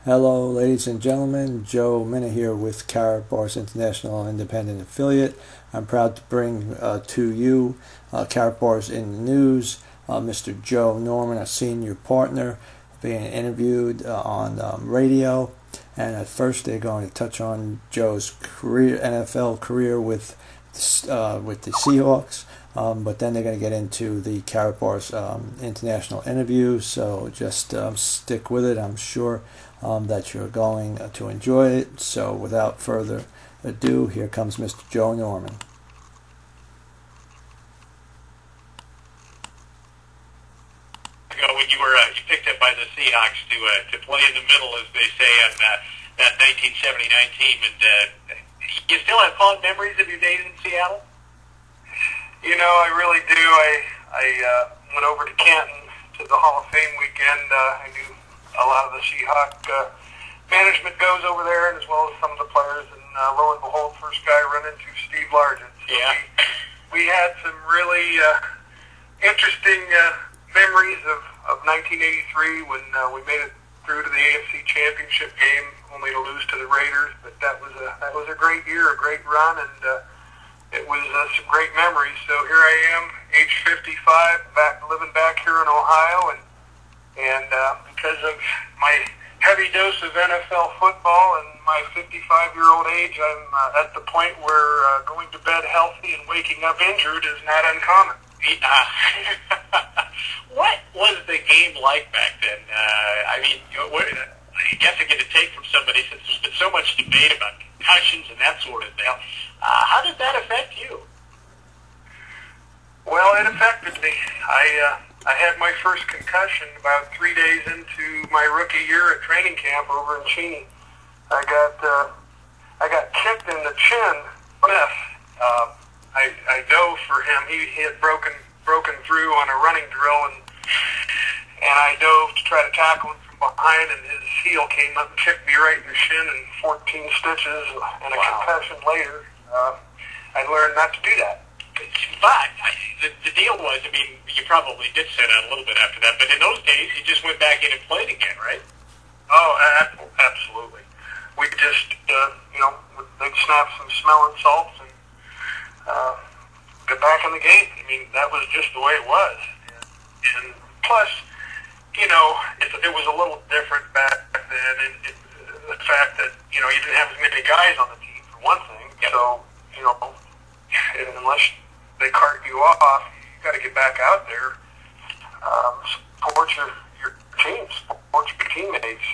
Hello, ladies and gentlemen. Joe Mina here with Karatbars International Independent Affiliate. I'm proud to bring to you Karatbars in the News. Mr. Joe Norman, a senior partner, being interviewed on radio. And at first, they're going to touch on Joe's NFL career with the Seahawks. But then they're going to get into the Karatbars international interview. So just stick with it. I'm sure that you're going to enjoy it. So without further ado, here comes Mr. Joe Norman. When you picked up by the Seahawks to play in the middle, as they say, on that 1979 team, and you still have fond memories of your days in Seattle? You know, I really do. I went over to Canton to the Hall of Fame weekend. I knew a lot of the Seahawk management goes over there, and as well as some of the players. And lo and behold, first guy I run into Steve Largent. So yeah. We had some really interesting memories of 1983 when we made it through to the AFC Championship game, only to lose to the Raiders. But that was a great year, a great run, and it was some great memories. So here I am, age 55, living back here in Ohio, and because of my heavy dose of NFL football and my 55-year-old age, I'm at the point where going to bed healthy and waking up injured is not uncommon. What was the game like back then? I mean, I guess I get a take from somebody, since there's been so much debate about concussions and that sort of thing. How did that affect you? Well, it affected me. I had my first concussion about 3 days into my rookie year at training camp over in Cheney. I got kicked in the chin. I dove for him. He had broken through on a running drill, and I dove to try to tackle him from behind, and his heel came up and kicked me right in the shin, and 14 stitches and a concussion later. I learned not to do that. But the deal was, I mean, you probably did sit out a little bit after that, but in those days, you just went back in and played again, right? Oh, absolutely. We just, they'd snap some smelling salts and get back in the game. I mean, that was just the way it was. And plus, it was a little different back then, and the fact that, you didn't have as many guys on the team, for one thing. Yep. So, unless they cart you off, you got to get back out there, support your team, support your teammates.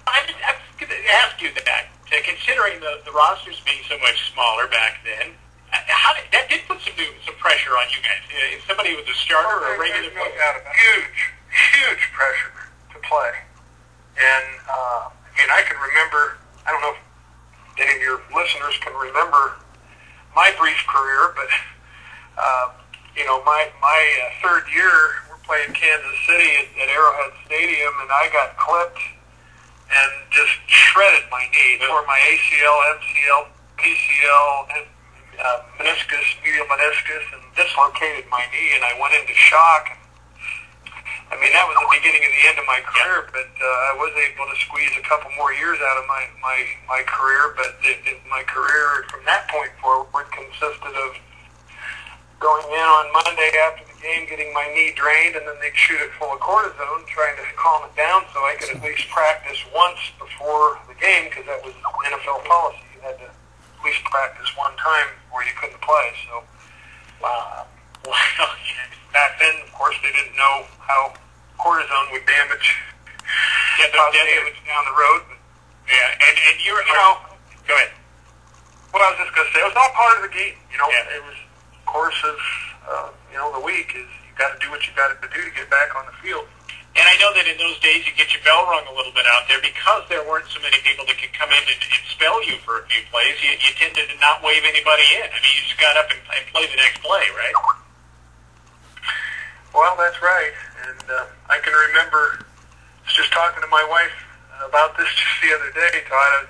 I was going to ask you that, considering the rosters being so much smaller back then, that did put some pressure on you guys. If somebody was a starter or a regular player. Huge pressure to play. And, I can remember, I don't know if any of your listeners can remember my brief career, but, my third year, we're playing Kansas City at Arrowhead Stadium, and I got clipped and just shredded my knee. Tore my ACL, MCL, PCL, and meniscus, medial meniscus, and dislocated my knee, and I went into shock. I mean, that was the beginning of the end of my career, but I was able to squeeze a couple more years out of my career, but my career from that point forward consisted of going in on Monday after the game, getting my knee drained, and then they'd shoot it full of cortisone, trying to calm it down so I could at least practice once before the game, because that was NFL policy. You had to at least practice one time or you couldn't play. So, back then, of course, they didn't know how cortisone would damage down the road. But, yeah, and you're, go ahead. What I was just going to say, it was all part of the game. It was course of the week is you got to do what you got to do to get back on the field. And I know that in those days you get your bell rung a little bit out there because there weren't so many people that could come in and spell you for a few plays. You tended to not wave anybody in. I mean, you just got up and played the next play, right? Well, that's right. And I can remember just talking to my wife about this just the other day, Todd.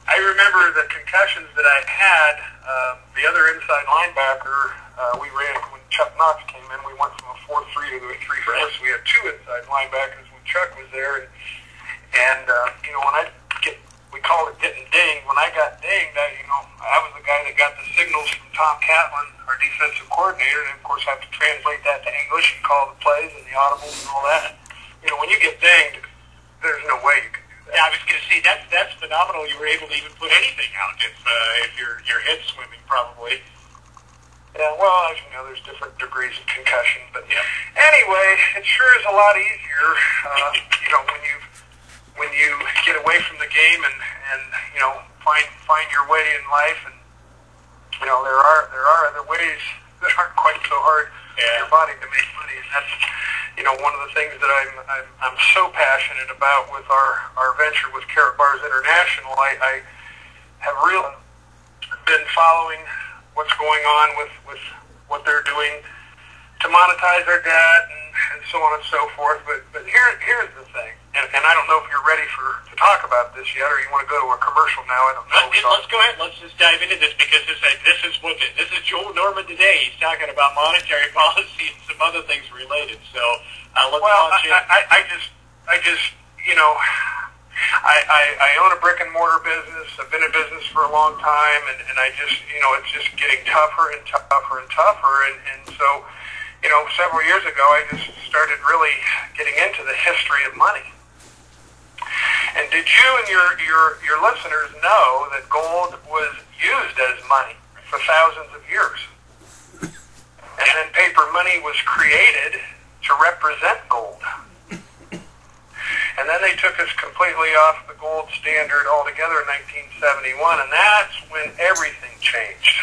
I remember the concussions that I had. The other inside linebacker, we ran when Chuck Knox came in. We went from a 4-3 to a 3-4, so we had two inside linebackers when Chuck was there. And when we called it getting dinged. When I got dinged, I was the guy that got the signals from Tom Catlin, our defensive coordinator, and of course I have to translate that to English and call the plays and the audibles and all that. When you get dinged, there's no way you can do that. Yeah, I was going to say that's phenomenal. You were able to even put anything out if your head's swimming, probably. Yeah, well, as you know, there's different degrees of concussion, but anyway, it sure is a lot easier, when you get away from the game and find your way in life, and there are other ways that aren't quite so hard for your body to make money, and that's one of the things that I'm so passionate about with our venture with Karatbars International. I have really been following what's going on with what they're doing to monetize their debt and so on and so forth. But here's the thing, and I don't know if you're ready to talk about this yet, or you want to go to a commercial now. I don't know. Let's go ahead. Let's just dive into this, because this is Joel Norman today. He's talking about monetary policy and some other things related. So let's launch in. I own a brick and mortar business. I've been in business for a long time, and I just, it's just getting tougher and tougher and tougher. And so, several years ago, I just started really getting into the history of money. And did you and your listeners know that gold was used as money for thousands of years? And then paper money was created to represent gold. And then they took us completely off the gold standard altogether in 1971, and that's when everything changed.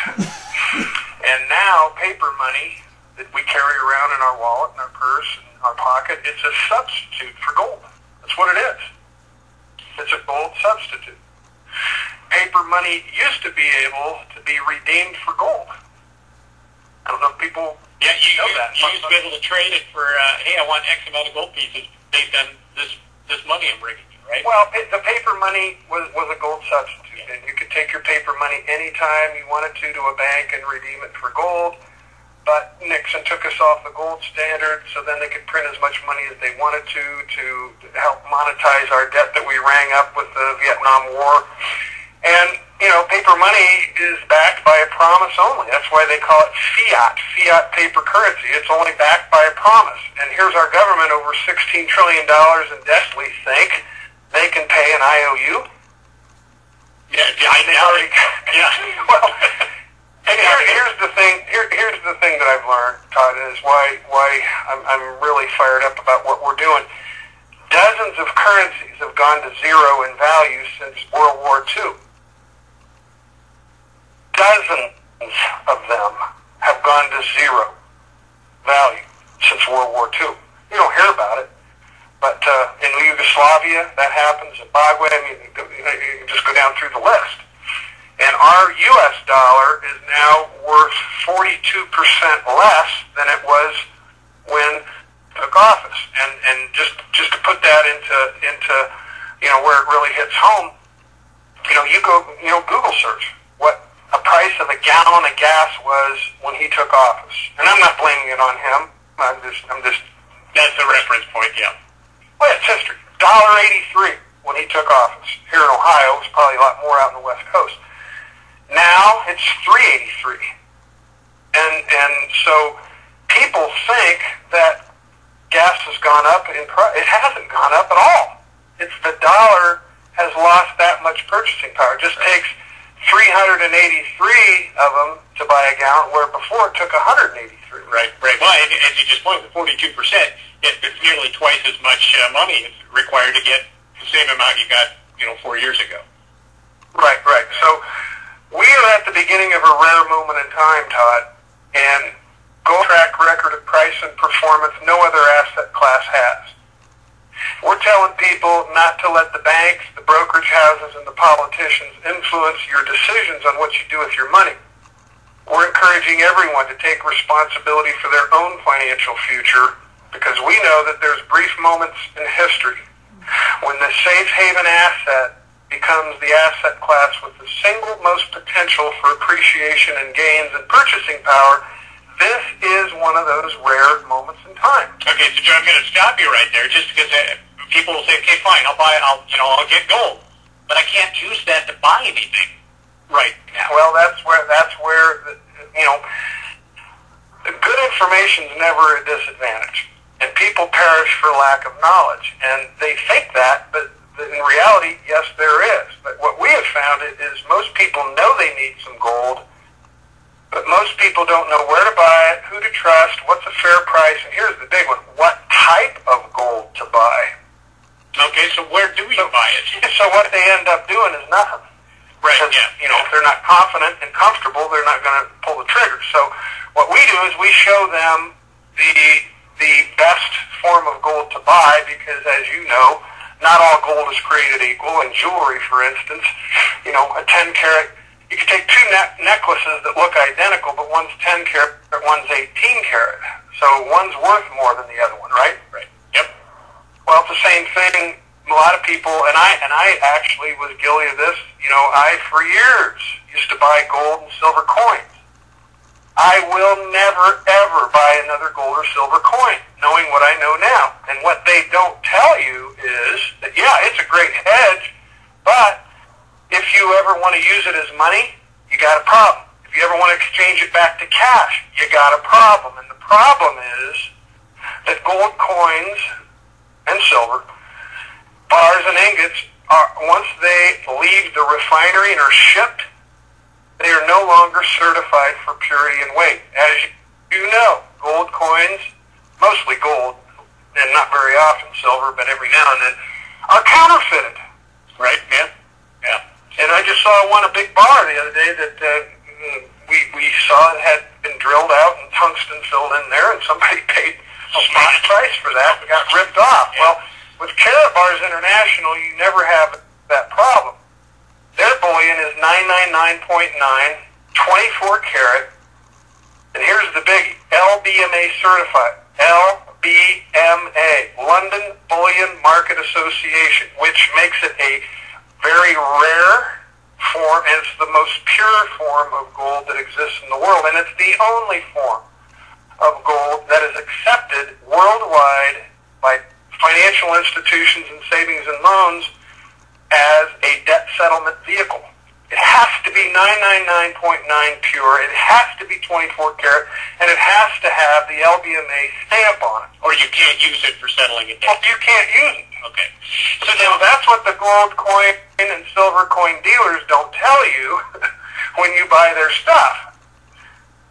And now paper money that we carry around in our wallet, in our purse, in our pocket, it's a substitute for gold. That's what it is. It's a gold substitute. Paper money used to be able to be redeemed for gold. I don't know if people know that. You used to be able to trade it for, hey, I want X amount of gold pieces based on this money I'm bringing you, right? Well, the paper money was a gold substitute, and you could take your paper money anytime you wanted to a bank and redeem it for gold. But Nixon took us off the gold standard, so then they could print as much money as they wanted to help monetize our debt that we rang up with the Vietnam War. And, paper money is backed by a promise only. That's why they call it fiat paper currency. It's only backed by a promise. And here's our government, over $16 trillion in debt, we think. They can pay an IOU. Yeah, I know. Well, and here's the thing that I've learned, Todd, is why I'm really fired up about what we're doing. Dozens of currencies have gone to zero in value since World War II. Dozens of them have gone to zero value since World War II. You don't hear about it, but in Yugoslavia that happened, Zimbabwe, you can just go down through the list. And our U.S. dollar is now worth 42% less than it was when it took office. And just to put that into where it really hits home, you go Google search what a price of a gallon of gas was when he took office. And I'm not blaming it on him. I'm just that's the reference point, yeah. Well, it's history. $1.83 when he took office. Here in Ohio, it's probably a lot more out on the West Coast. Now it's $3.83. And so people think that gas has gone up in price. It hasn't gone up at all. It's the dollar has lost that much purchasing power. It just takes 383 of them to buy a gallon, where before it took 183. Right. Well, and as you just pointed, the 42%, it's nearly twice as much money is required to get the same amount you got, 4 years ago. Right. So we are at the beginning of a rare moment in time, Todd, and gold track record of price and performance no other asset class has. We're telling people not to let the banks, the brokerage houses, and the politicians influence your decisions on what you do with your money. We're encouraging everyone to take responsibility for their own financial future, because we know that there's brief moments in history when the safe haven asset becomes the asset class with the single most potential for appreciation and gains and purchasing power. This is one of those rare moments in time. Okay, so Joe, I'm going to stop you right there, just because people will say, okay, fine, I'll get gold, but I can't use that to buy anything right now. Well, that's where the good information is never a disadvantage, and people perish for lack of knowledge, and they think that, but in reality, yes, there is. But what we have found is most people know they need some gold, but most people don't know where to buy it, who to trust, what's a fair price, and here's the big one, what type of gold to buy. Okay, so where do you buy it? So what they end up doing is nothing. Right, Because, yeah. if they're not confident and comfortable, they're not going to pull the trigger. So what we do is we show them the best form of gold to buy because, as you know, not all gold is created equal. In jewelry, for instance, a 10 karat, you can take two necklaces that look identical, but one's 10 karat, but one's 18 karat. So one's worth more than the other one, right? Right. Yep. Well, it's the same thing. A lot of people, and I actually was guilty of this. I for years used to buy gold and silver coins. I will never ever buy another gold or silver coin, knowing what I know now. And what they don't tell you is that it's a great hedge, but if you ever want to use it as money, you got a problem. If you ever want to exchange it back to cash, you got a problem. And the problem is that gold coins and silver bars and ingots once they leave the refinery and are shipped, they are no longer certified for purity and weight. As you know, gold coins, mostly gold, and not very often silver, but every now and then, are counterfeited. Right, yeah. Yeah. And I just saw one, a big bar the other day that we saw it had been drilled out and tungsten filled in there, and somebody paid a spot price for that and got ripped off. Yeah. Well, with Karatbars International, you never have that problem. Their bullion is 999.9, 24 karat, and here's the biggie, LBMA certified. LBMA, London Bullion Market Association, which makes it a very rare form, and it's the most pure form of gold that exists in the world, and it's the only form of gold that is accepted worldwide by financial institutions and savings and loans as a debt settlement vehicle. It has to be 999.9 pure, it has to be 24 karat, and it has to have the LBMA stamp on it. Or you can't use it for settling a debt. Well, you can't use it. Okay. So Now, that's what the gold coin and silver coin dealers don't tell you when you buy their stuff.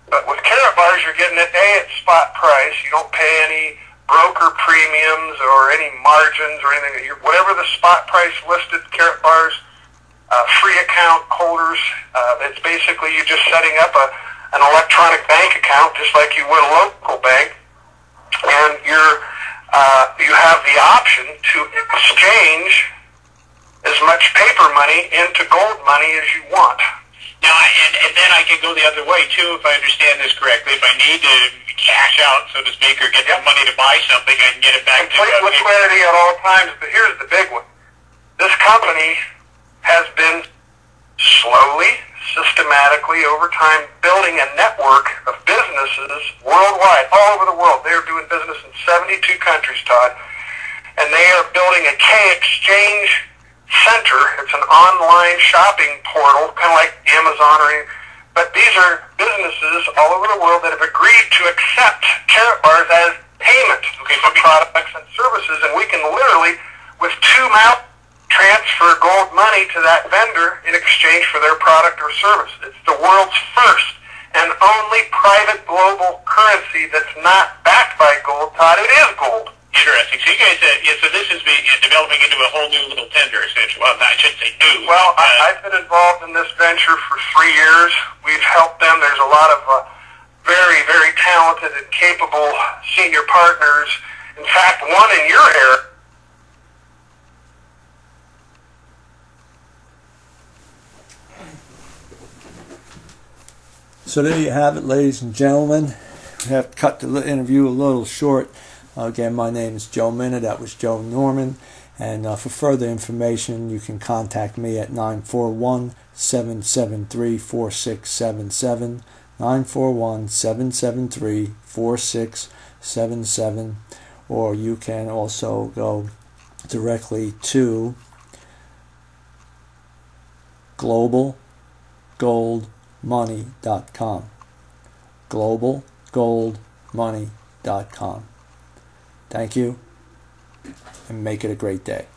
But with Karatbars, you're getting it at spot price. You don't pay any broker premiums or any margins or anything. Whatever the spot price listed, Karatbars, free account holders, it's basically you just setting up an electronic bank account just like you would a local bank, and you have the option to exchange as much paper money into gold money as you want. Now, and then I can go the other way, too, if I understand this correctly. If I need to cash out, so to speak, or get some money to buy something, I can get it back Complete liquidity at all times, but here's the big one. This company has been slowly, systematically, over time, building a network of businesses worldwide, all over the world. They are doing business in 72 countries, Todd, and they are building a K-Exchange Center. It's an online shopping portal, kind of like Amazon but these are businesses all over the world that have agreed to accept Karatbars as payment for products and services, and we can literally, with 2 mouths, transfer gold money to that vendor in exchange for their product or service. It's the world's first and only private global currency that's not backed by gold, Todd. It is gold. Interesting. So you guys, so this is developing into a whole new little tender, essentially. Well, I shouldn't say new. Well, I've been involved in this venture for 3 years. We've helped them. There's a lot of very, very talented and capable senior partners. In fact, one in your area. So there you have it, ladies and gentlemen. We have to cut the interview a little short. Again, my name is Joe Mina. That was Joe Norman. And for further information, you can contact me at 941-773-4677, 941-773-4677, or you can also go directly to globalgoldmoney.com. globalgoldmoney.com. Thank you, and make it a great day.